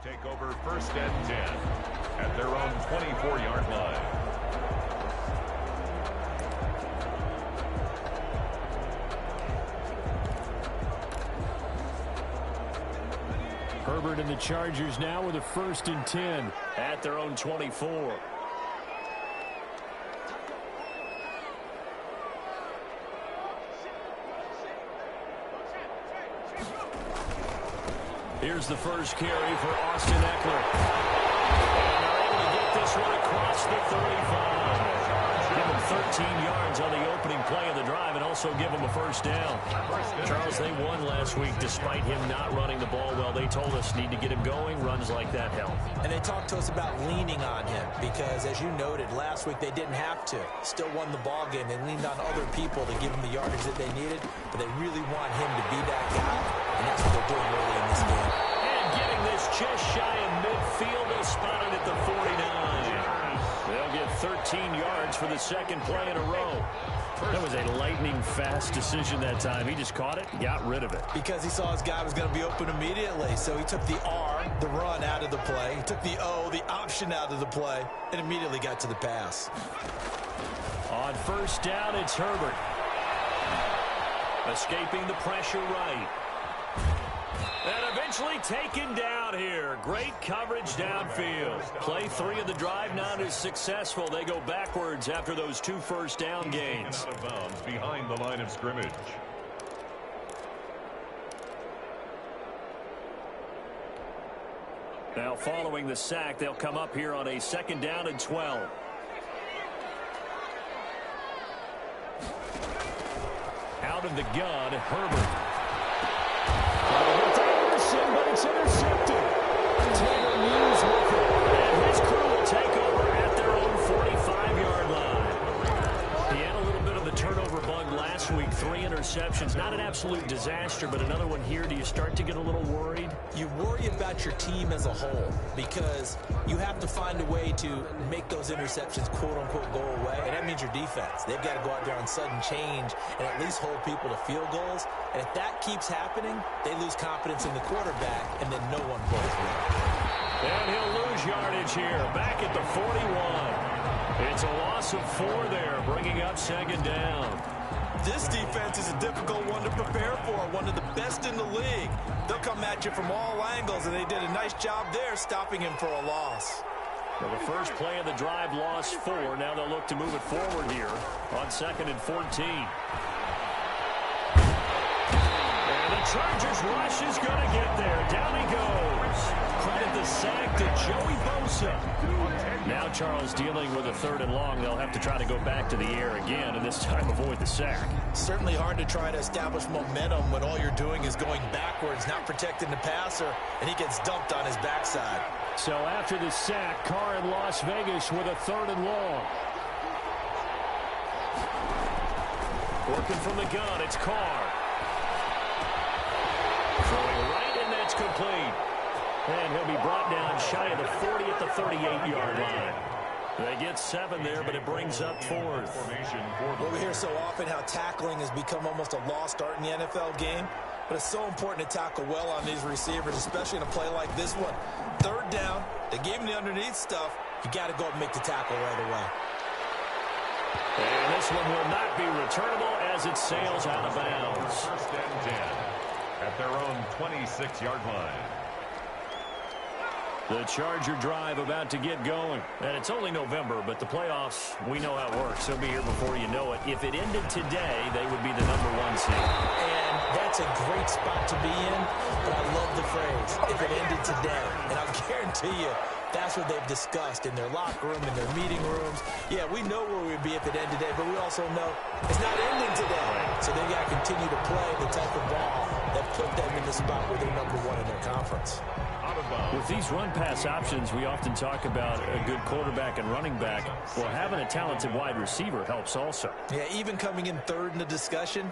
take over 1st and 10 at their own 24-yard line. Herbert and the Chargers now with a 1st and 10 at their own 24. Here's the first carry for Austin Eckler. And they're able to get this one across the 35. Give him 13 yards on the opening play of the drive and also give him a 1st down. Charles, they won last week despite him not running the ball well. They told us need to get him going. Runs like that help. And they talked to us about leaning on him because, as you noted, last week they didn't have to. Still won the ball game. They leaned on other people to give him the yardage that they needed, but they really want him to be that guy, and that's what they're doing early in this game. And getting this just shy of midfield. They'll spot it at the 49. They'll get 13 yards for the 2nd play in a row. That was a lightning-fast decision that time. He just caught it and got rid of it. Because he saw his guy was going to be open immediately. So he took the R, the run, out of the play. He took the O, the option, out of the play, and immediately got to the pass. On 1st down, it's Herbert. Escaping the pressure right. And eventually taken down here. Great coverage downfield. Play 3 of the drive not as successful. They go backwards after those 2 1st down gains. Out of bounds behind the line of scrimmage. Now following the sack, they'll come up here on a 2nd down and 12. Out of the gun, Herbert. But it's intercepted. Taylor Muse with it. And his crew will take over at their own 45-yard line. He had a little bit of the turnover bug last week. 3 interceptions. Not an absolute disaster, but another one here. Do you start to get a little worried? You worry about your team as a whole because you have to find a way to make those interceptions, quote-unquote, go away. And that means your defense. They've got to go out there on sudden change and at least hold people to field goals. And if that keeps happening, they lose confidence in the quarterback, and then no one plays well. And he'll lose yardage here, back at the 41. It's a loss of 4 there, bringing up 2nd down. This defense is a difficult one to prepare for, one of the best in the league. They'll come at you from all angles, and they did a nice job there stopping him for a loss. Well, the first play of the drive lost 4. Now they'll look to move it forward here on 2nd and 14. The Chargers rush is going to get there. Down he goes. Credit the sack to Joey Bosa. Now Charles dealing with a 3rd and long. They'll have to try to go back to the air again, and this time avoid the sack. Certainly hard to try to establish momentum when all you're doing is going backwards, not protecting the passer, and he gets dumped on his backside. So after the sack, Carr in Las Vegas with a 3rd and long. Working from the gun, it's Carr. Throwing right, and that's complete. And he'll be brought down shy of the 40 at the 38-yard line. They get 7 there, but it brings up 4th. Well, we hear so often how tackling has become almost a lost art in the NFL game. But it's so important to tackle well on these receivers, especially in a play like this one. 3rd down, they gave him the underneath stuff. You got to go and make the tackle right away. And this one will not be returnable as it sails out of bounds. 1st and 10 at their own 26-yard line. The Charger drive about to get going. And it's only November, but the playoffs, we know how it works. They'll be here before you know it. If it ended today, they would be the #1 seed. And that's a great spot to be in, but I love the phrase, if it ended today. And I'll guarantee you, that's what they've discussed in their locker room, in their meeting rooms. Yeah, we know where we'd be if it ended today, but we also know it's not ending today. So they've got to continue to play the type of ball that put them in the spot where they're #1 in their conference. With these run-pass options, we often talk about a good quarterback and running back. Well, having a talented wide receiver helps also. Yeah, even coming in 3rd in the discussion,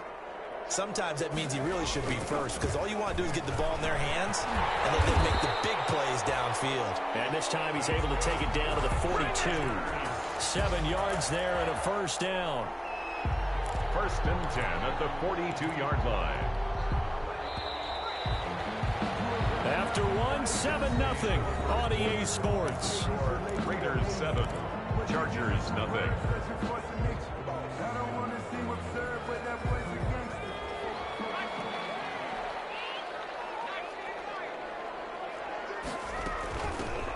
sometimes that means he really should be first because all you want to do is get the ball in their hands and let them make the big plays downfield. And this time he's able to take it down to the 42. 7 yards there and a 1st down. 1st and 10 at the 42-yard line. after one, 7-0 on EA Sports. Raiders 7, Chargers nothing.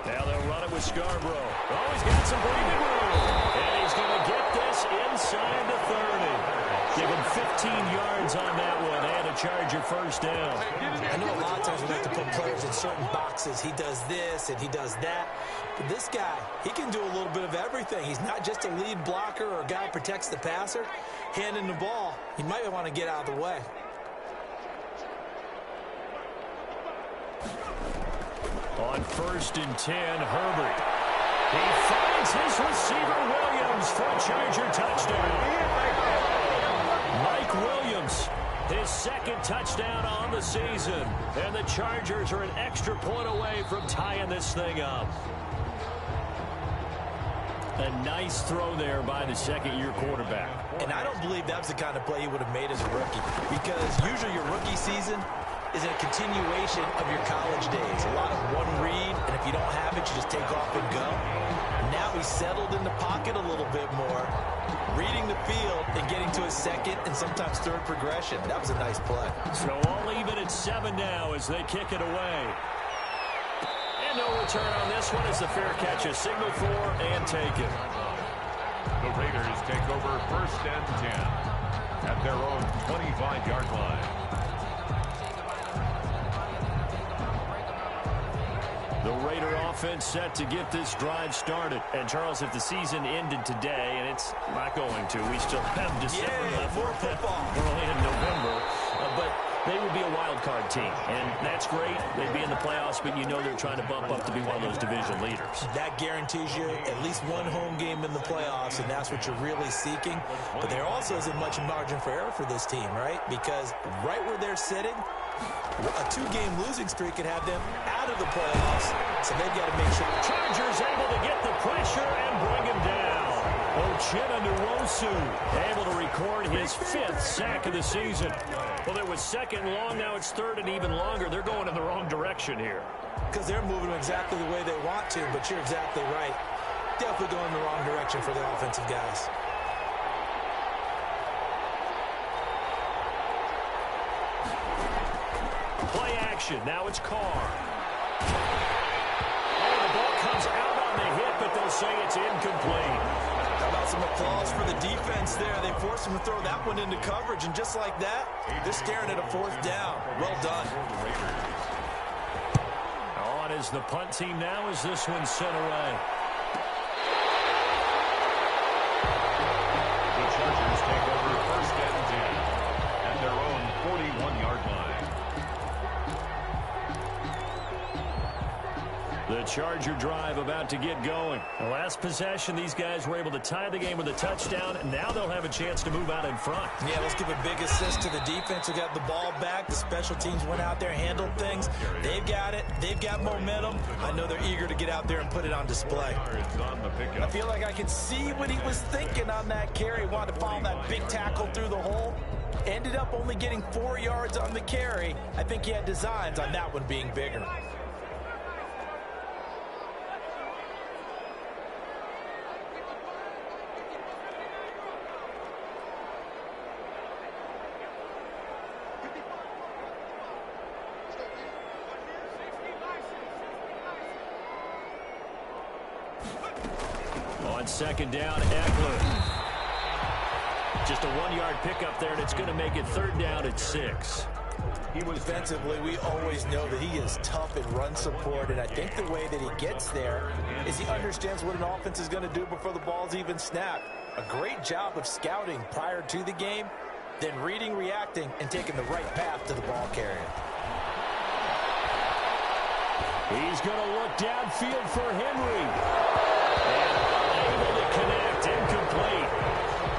Now they'll run it with Scarborough. Oh, he's got some breathing room. And he's going to get this inside the 30. Give him 15 yards on that one and a Charger first down. I know a lot of times we like to put players in certain boxes. He does this and he does that. But this guy, he can do a little bit of everything. He's not just a lead blocker or a guy who protects the passer. Handing the ball, he might want to get out of the way. On 1st and 10, Herbert. He finds his receiver, Williams, for a Charger touchdown. Mike Williams, his second touchdown on the season. And the Chargers are an extra point away from tying this thing up. A nice throw there by the second-year quarterback. And I don't believe that was the kind of play he would have made as a rookie. Because usually your rookie season is a continuation of your college days. A lot of one read, and if you don't have it, you just take off and go. Now he's settled in the pocket a little bit more, reading the field and getting to his second and sometimes third progression. That was a nice play. So all even at 7 now as they kick it away. And no return on this one as the fair catch is signaled for and taken. The Raiders take over 1st and 10 at their own 25-yard line. The Raider offense set to get this drive started. And, Charles, if the season ended today, and it's not going to, we still have December left. More football. We're only in November. But they would be a wild card team. And that's great. They'd be in the playoffs, but you know they're trying to bump up to be one of those division leaders. That guarantees you at least one home game in the playoffs, and that's what you're really seeking. But there also isn't much margin for error for this team, right? Because right where they're sitting, a 2-game losing streak could have them out of the playoffs, so they've got to make sure. Chargers able to get the pressure and bring him down. Uchenna able to record his 5th sack of the season. Well, it was 2nd and long, now it's 3rd and even longer. They're going in the wrong direction here. Because they're moving exactly the way they want to, but you're exactly right. Definitely going in the wrong direction for the offensive guys. Play action. Now it's Carr. Oh, the ball comes out on the hit, but they'll say it's incomplete. How about some applause for the defense there? They forced him to throw that one into coverage, and just like that, they're staring at a 4th down. Well done. On is the punt team now as this one's sent away. The Chargers take over 1st and 10 at their own 41-yard line. The Charger drive about to get going. The last possession, these guys were able to tie the game with a touchdown, and now they'll have a chance to move out in front. Yeah, let's give a big assist to the defense who got the ball back. The special teams went out there, handled things. They've got it. They've got momentum. I know they're eager to get out there and put it on display. I feel like I can see what he was thinking on that carry. Wanted to follow that big tackle through the hole. Ended up only getting 4 yards on the carry. I think he had designs on that one being bigger. On 2nd down, Eckler. Just a 1-yard pickup there, and it's going to make it 3rd down at 6. Defensively, we always know that he is tough in run support, and I think the way that he gets there is he understands what an offense is going to do before the ball's even snapped. A great job of scouting prior to the game, then reading, reacting, and taking the right path to the ball carrier. He's going to look downfield for Henry. And able to connect, incomplete.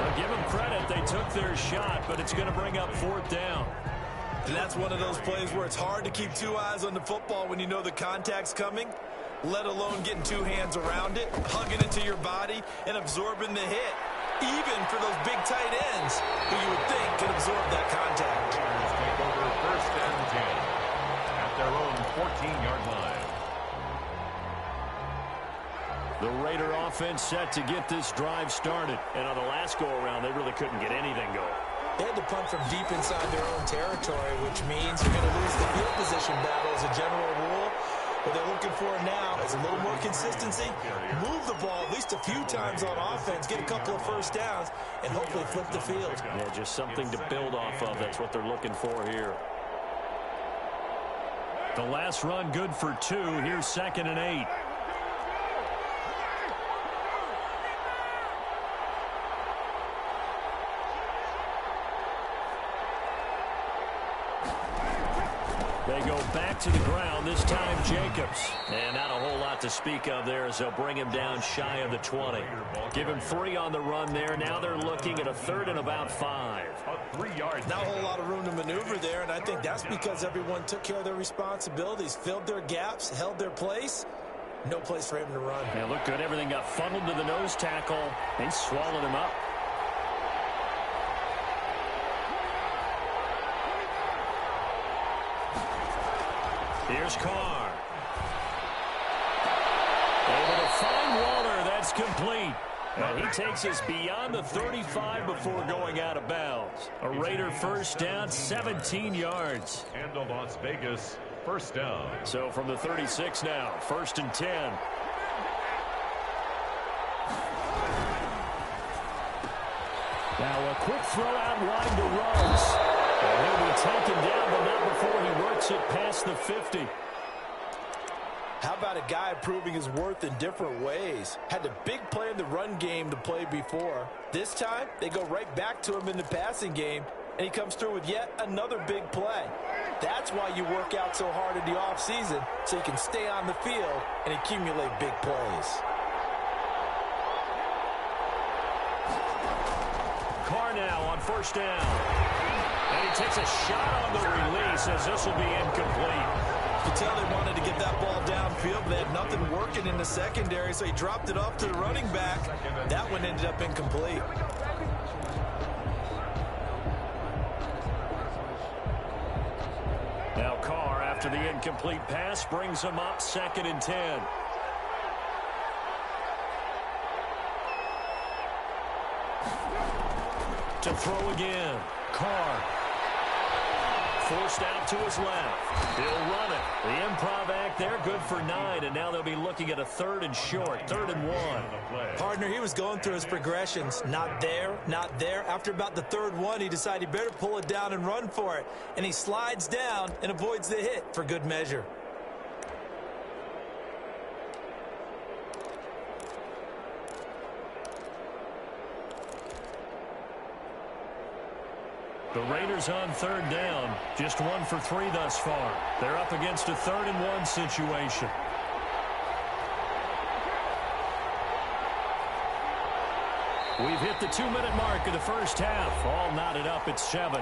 I'll give them credit, they took their shot, but it's going to bring up 4th down. And that's one of those plays where it's hard to keep 2 eyes on the football when you know the contact's coming, let alone getting 2 hands around it, hugging it to your body, and absorbing the hit, even for those big tight ends who you would think can absorb that contact. Take over 1st and 10 at their own 14-yard line. The Raider offense set to get this drive started. And on the last go-around, they really couldn't get anything going. They had to punt from deep inside their own territory, which means you're going to lose the field position battle as a general rule. What they're looking for now is a little more consistency, move the ball at least a few times on offense, get a couple of first downs, and hopefully flip the field. Yeah, just something to build off of. That's what they're looking for here. The last run good for 2. Here's 2nd and 8. They go back to the ground, this time Jacobs. And not a whole lot to speak of there as they'll bring him down shy of the 20. Give him 3 on the run there. Now they're looking at a 3rd and about 5. 3 yards. Not a whole lot of room to maneuver there, and I think that's because everyone took care of their responsibilities, filled their gaps, held their place. No place for him to run. Yeah, looked good. Everything got funneled to the nose tackle. They swallowed him up. Here's Carr. Able to find Waller. That's complete. And he takes us beyond the 35 before going out of bounds. A Raider first down, 17 yards. And a Las Vegas first down. So from the 36 now, 1st and 10. Now a quick throw out wide to Ruggs. And he'll be taken down, but not before he works it past the 50. How about a guy proving his worth in different ways? Had a big play in the run game to play before. This time, they go right back to him in the passing game, and he comes through with yet another big play. That's why you work out so hard in the offseason, so you can stay on the field and accumulate big plays. Carr now on 1st down. And he takes a shot on the release as this will be incomplete. You can tell they wanted to get that ball downfield, but they had nothing working in the secondary, so he dropped it off to the running back. That one ended up incomplete. Now Carr, after the incomplete pass, brings him up 2nd and 10. To throw again. Carr. Forced out to his left. He'll run it. The improv act there, good for 9, and now they'll be looking at a 3rd and short, 3rd and 1. Partner, he was going through his progressions. Not there, not there. After about the 3rd one, he decided he better pull it down and run for it. And he slides down and avoids the hit for good measure. The Raiders on 3rd down. Just 1 for 3 thus far. They're up against a 3rd and 1 situation. We've hit the 2-minute mark of the first half. All knotted up at 7.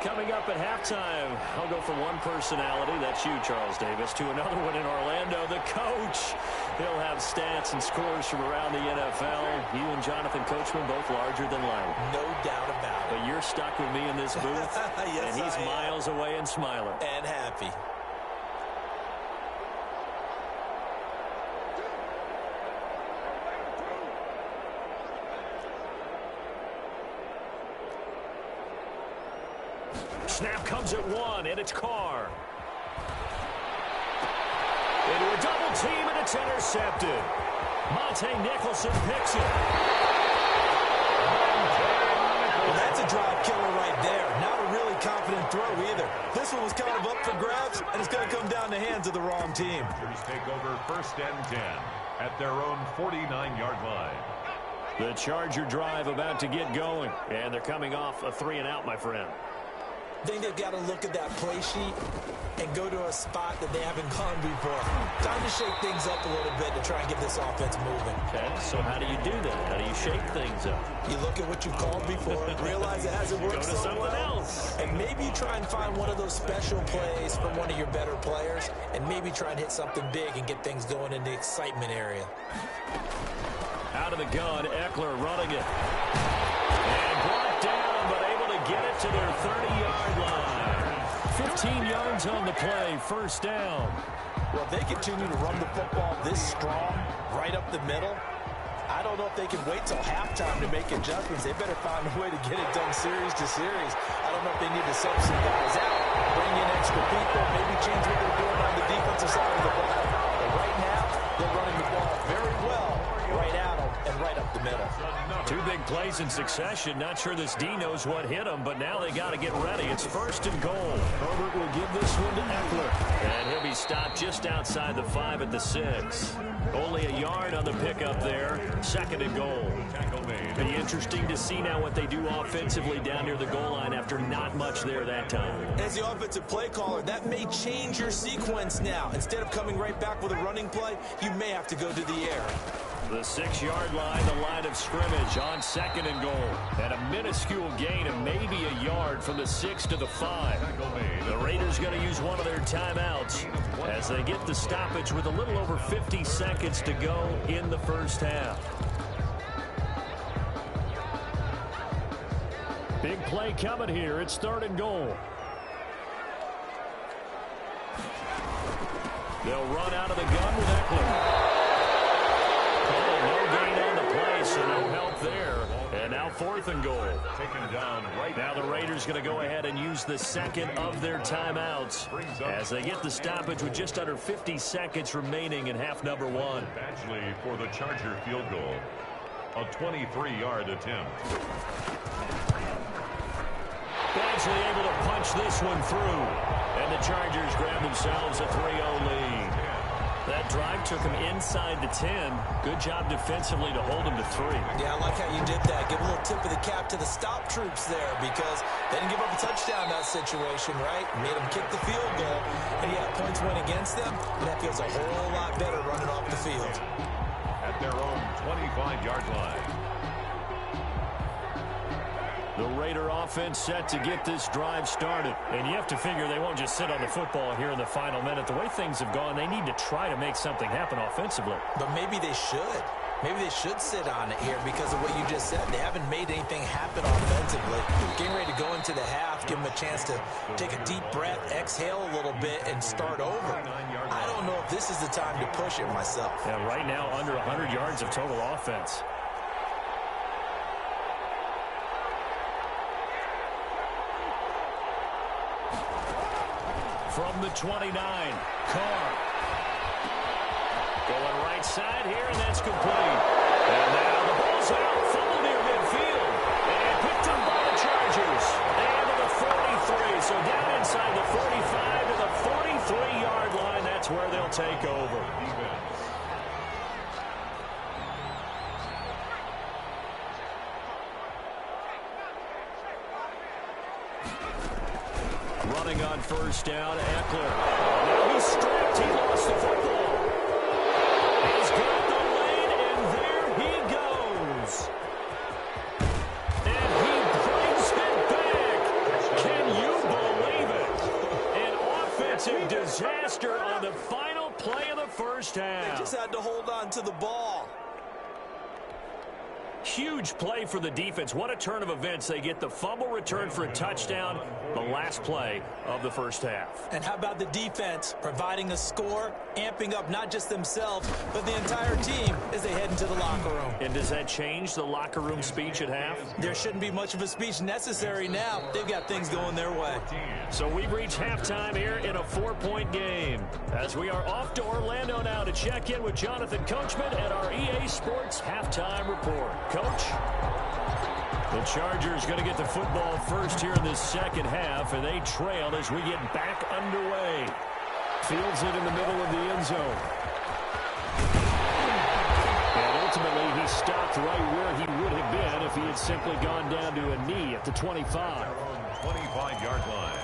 Coming up at halftime, I'll go from one personality, that's you, Charles Davis, to another one in Orlando, the coach. He'll have stats and scores from around the NFL. You and Jonathan Coachman both larger than life. No doubt about it. But you're stuck with me in this booth, yes, and he's miles away and smiling. And happy. Snap comes at 1, and it's Carr. Into a double team, and it's intercepted. Monte Nicholson picks it. Well, that's a drive killer right there. Not a really confident throw either. This one was kind of up for grabs, and it's going to come down the hands of the wrong team. Chargers take over 1st and 10 at their own 49-yard line. The Charger drive about to get going, and they're coming off a 3-and-out, my friend. I think they've got to look at that play sheet and go to a spot that they haven't gone before. Time to shake things up a little bit to try and get this offense moving. Okay, so how do you do that? How do you shake things up? You look at what you've called before, realize it hasn't worked Go to so something well, else. and maybe you try and find one of those special plays from one of your better players, and maybe try and hit something big and get things going in the excitement area. Out of the gun, Eckler running it. And brought down, but able to get it to their 30-yard line. 15 yards on the play, first down. Well, if they continue to run the football this strong, right up the middle, I don't know if they can wait till halftime to make adjustments. They better find a way to get it done series to series. I don't know if they need to sub some guys out, bring in extra people, maybe change what they're doing on the defensive side of the ball. But right now, they're running the ball very well right at them and right up the middle. Two big plays in succession. Not sure this D knows what hit him, but now they got to get ready. It's first and goal. Herbert will give this one to Eckler. And he'll be stopped just outside the 5 at the 6. Only a yard on the pickup there. Second and goal. Be interesting to see now what they do offensively down near the goal line after not much there that time. As the offensive play caller, that may change your sequence now. Instead of coming right back with a running play, you may have to go to the air. The 6-yard line, the line of scrimmage on second and goal. And a minuscule gain of maybe a yard from the 6 to the 5. The Raiders going to use one of their timeouts as they get the stoppage with a little over 50 seconds to go in the first half. Big play coming here. It's third and goal. They'll run out of the gun with Eckler. No gain on the play, so no help there. And now fourth and goal. Taken down right now the Raiders going to go ahead and use the second of their timeouts as they get the stoppage with just under 50 seconds remaining in half number 1. Badgley for the Charger field goal. A 23-yard attempt. Badgley able to punch this one through. And the Chargers grab themselves a 3-0 lead. That drive took him inside the 10. Good job defensively to hold him to 3. Yeah, I like how you did that. Give a little tip of the cap to the stop troops there because they didn't give up a touchdown in that situation, right? Made them kick the field goal. And yeah, points went against them, and that feels a whole lot better running off the field. At their own 25-yard line. The Raider offense set to get this drive started. And you have to figure they won't just sit on the football here in the final minute. The way things have gone, they need to try to make something happen offensively. But maybe they should. Maybe they should sit on it here because of what you just said. They haven't made anything happen offensively. Getting ready to go into the half, give them a chance to take a deep breath, exhale a little bit, and start over. I don't know if this is the time to push it myself. Yeah, right now under 100 yards of total offense. From the 29, Carr. Going right side here, and that's complete. And now the ball's out, fumble near midfield. And picked up by the Chargers. And to the 43, so down inside the 45 to the 43-yard line. That's where they'll take over. Running on first down, Eckler. Now he's stripped. He lost the football. He's got the lead, and there he goes. And he brings it back. Can you believe it? An offensive disaster on the final play of the first half. They just had to hold on to the ball. Huge play for the defense. What a turn of events. They get the fumble return for a touchdown, the last play of the first half. And how about the defense providing a score, amping up not just themselves, but the entire team as they head into the locker room. And does that change the locker room speech at half? There shouldn't be much of a speech necessary now. They've got things going their way. So we've reached halftime here in a 4-point game. As we are off to Orlando now to check in with Jonathan Coachman at our EA Sports Halftime Report. Coach? The Chargers going to get the football first here in this second half, and they trail as we get back underway. Fields it in the middle of the end zone. And ultimately, he stopped right where he would have been if he had simply gone down to a knee at the 25. 25-yard line.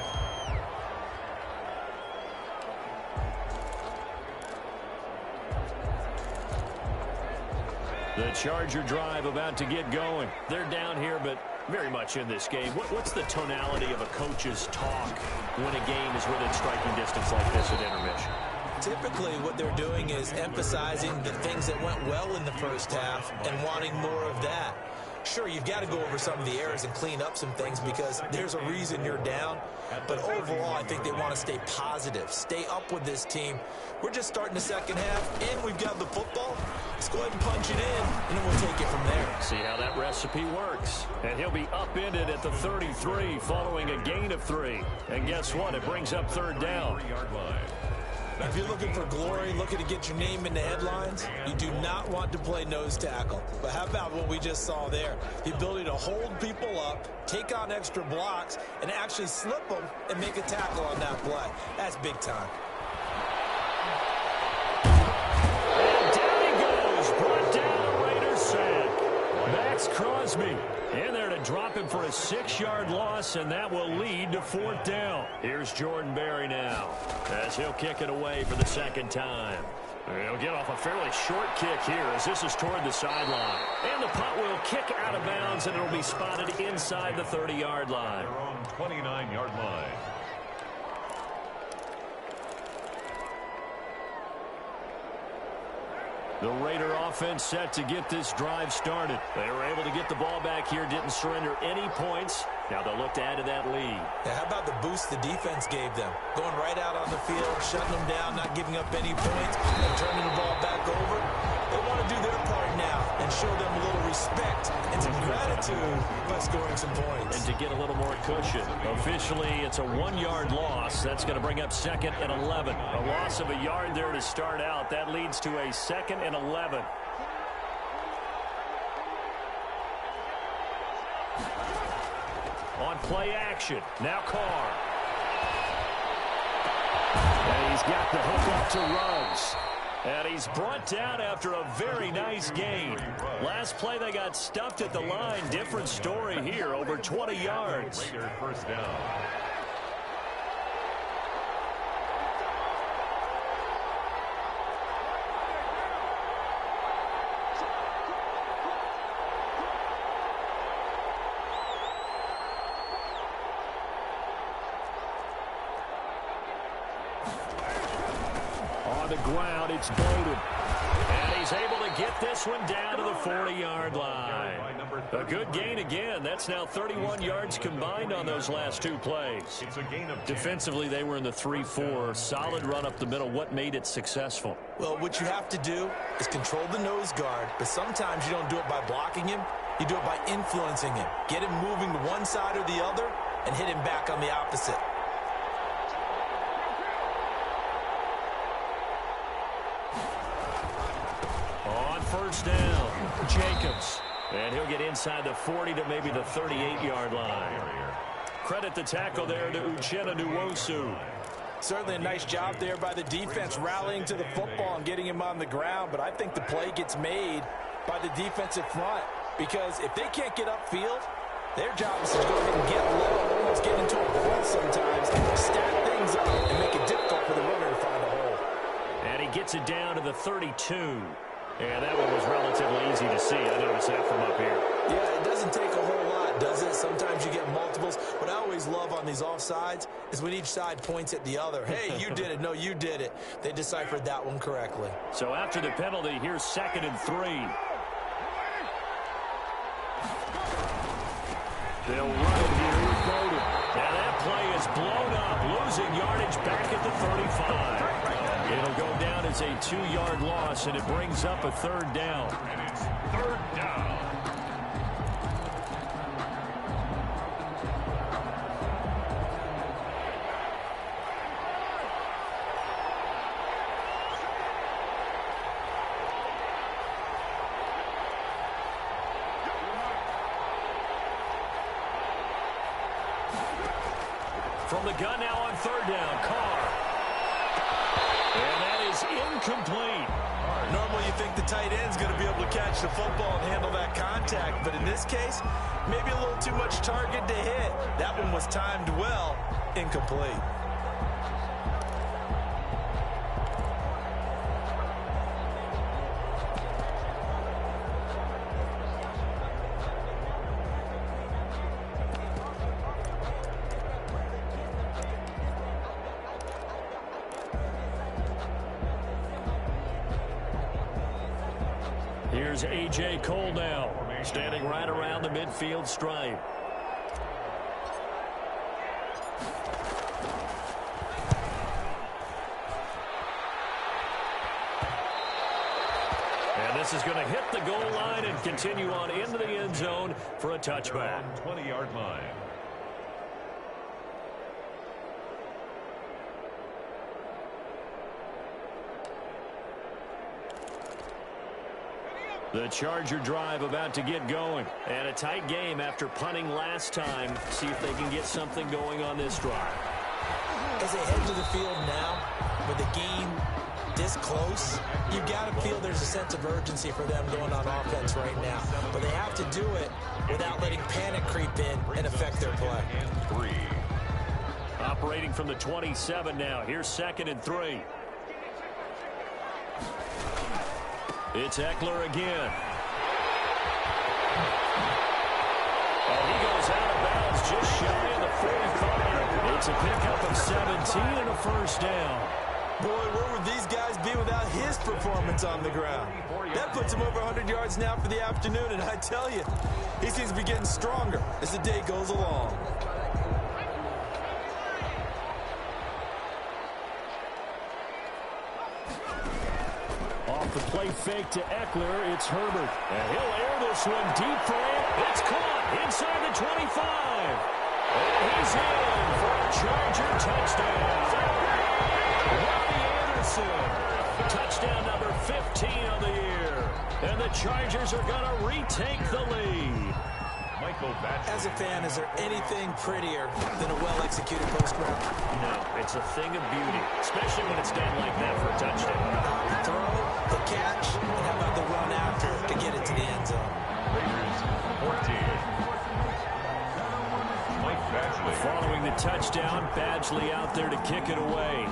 The Charger drive about to get going. They're down here, but very much in this game. What's the tonality of a coach's talk when a game is within striking distance like this at intermission? Typically, what they're doing is emphasizing the things that went well in the first half and wanting more of that. Sure, you've got to go over some of the errors and clean up some things because there's a reason you're down. But overall, I think they want to stay positive, stay up with this team. We're just starting the second half, and we've got the football. Let's go ahead and punch it in, and then we'll take it from there. See how that recipe works. And he'll be upended at the 33 following a gain of 3. And guess what? It brings up third down. If you're looking for glory, looking to get your name in the headlines, you do not want to play nose tackle. But how about what we just saw there? The ability to hold people up, take on extra blocks, and actually slip them and make a tackle on that play. That's big time. And down he goes. Brought down a Raiders sack. Max Crosby in there to drop him for a 6-yard loss, and that will lead to fourth down. Here's Jordan Berry now as he'll kick it away for the second time. He'll get off a fairly short kick here as this is toward the sideline. And the punt will kick out of bounds, and it'll be spotted inside the 30-yard line. Their own 29-yard line. The Raider offense set to get this drive started. They were able to get the ball back here, didn't surrender any points. Now they'll look to add to that lead. Now, how about the boost the defense gave them? Going right out on the field, shutting them down, not giving up any points, and turning the ball back over. They want to do their part now and show them a little respect and some gratitude by scoring some points. And to get a little more cushion. Officially, it's a 1-yard loss. That's going to bring up 2nd and 11. A loss of a yard there to start out. That leads to a 2nd and 11. On play action. Now Carr. And he's got the hook up to Ruggs. And he's brought down after a very nice gain. Last play they got stuffed at the line. Different story here, over 20 yards. Raider first down. On the ground, it's Bowden. And he's able to get this one down to the 40-yard line. A good gain again. That's now 31 yards combined on those last 2 plays. It's a gain of 10. Defensively, they were in the 3-4. Solid run up the middle. What made it successful? Well, what you have to do is control the nose guard, but sometimes you don't do it by blocking him. You do it by influencing him. Get him moving to one side or the other and hit him back on the opposite. On first down, Jacobs. And he'll get inside the 40 to maybe the 38-yard line. Credit the tackle there to Uchenna Nwosu. Certainly a nice job there by the defense rallying to the football and getting him on the ground, but I think the play gets made by the defensive front because if they can't get upfield, their job is to go ahead and get low, almost get into a ball sometimes, stack things up, and make it difficult for the runner to find a hole. And he gets it down to the 32. And that one was relatively easy to see. I noticed that from up here. Yeah, it doesn't take a whole lot, does it? Sometimes you get multiples. What I always love on these offsides is when each side points at the other. Hey, you did it. No, you did it. They deciphered that one correctly. So after the penalty, here's 2nd and 3. They'll run it here with Bowden. And that play is blown up, losing yardage back at the 35. It'll go down as a 2-yard loss, and it brings up a 3rd down. And it's 3rd down. From the gun now on 3rd down, Carr. And that is incomplete. Normally you think the tight end's going to be able to catch the football and handle that contact, but in this case, maybe a little too much target to hit. That one was timed well, incomplete. Here's A.J. Cole now, standing right around the midfield stripe. And this is going to hit the goal line and continue on into the end zone for a touchback. 20-yard line. The Charger drive about to get going. And a tight game after punting last time. See if they can get something going on this drive. As they head to the field now, with the game this close, you've got to feel there's a sense of urgency for them going on offense right now. But they have to do it without letting panic creep in and affect their play. And 3. Operating from the 27 now. Here's 2nd and 3. It's Eckler again. And he goes out of bounds just shy of the 45. It's a pickup of 17 and a first down. Boy, where would these guys be without his performance on the ground? That puts him over 100 yards now for the afternoon, and I tell you, he seems to be getting stronger as the day goes along. Off the play fake to Eckler, it's Herbert. And he'll air this one deep for him. It's caught inside the 25. And he's in for a Charger touchdown. Robbie Anderson, touchdown number 15 on the year. And the Chargers are going to retake the lead. As a fan, is there anything prettier than a well-executed post route? No, it's a thing of beauty, especially when it's done like that for a touchdown. The throw, the catch, and how about the run after to get it to the end zone? Raiders 14. Mike Badgley. Following the touchdown, Badgley out there to kick it away.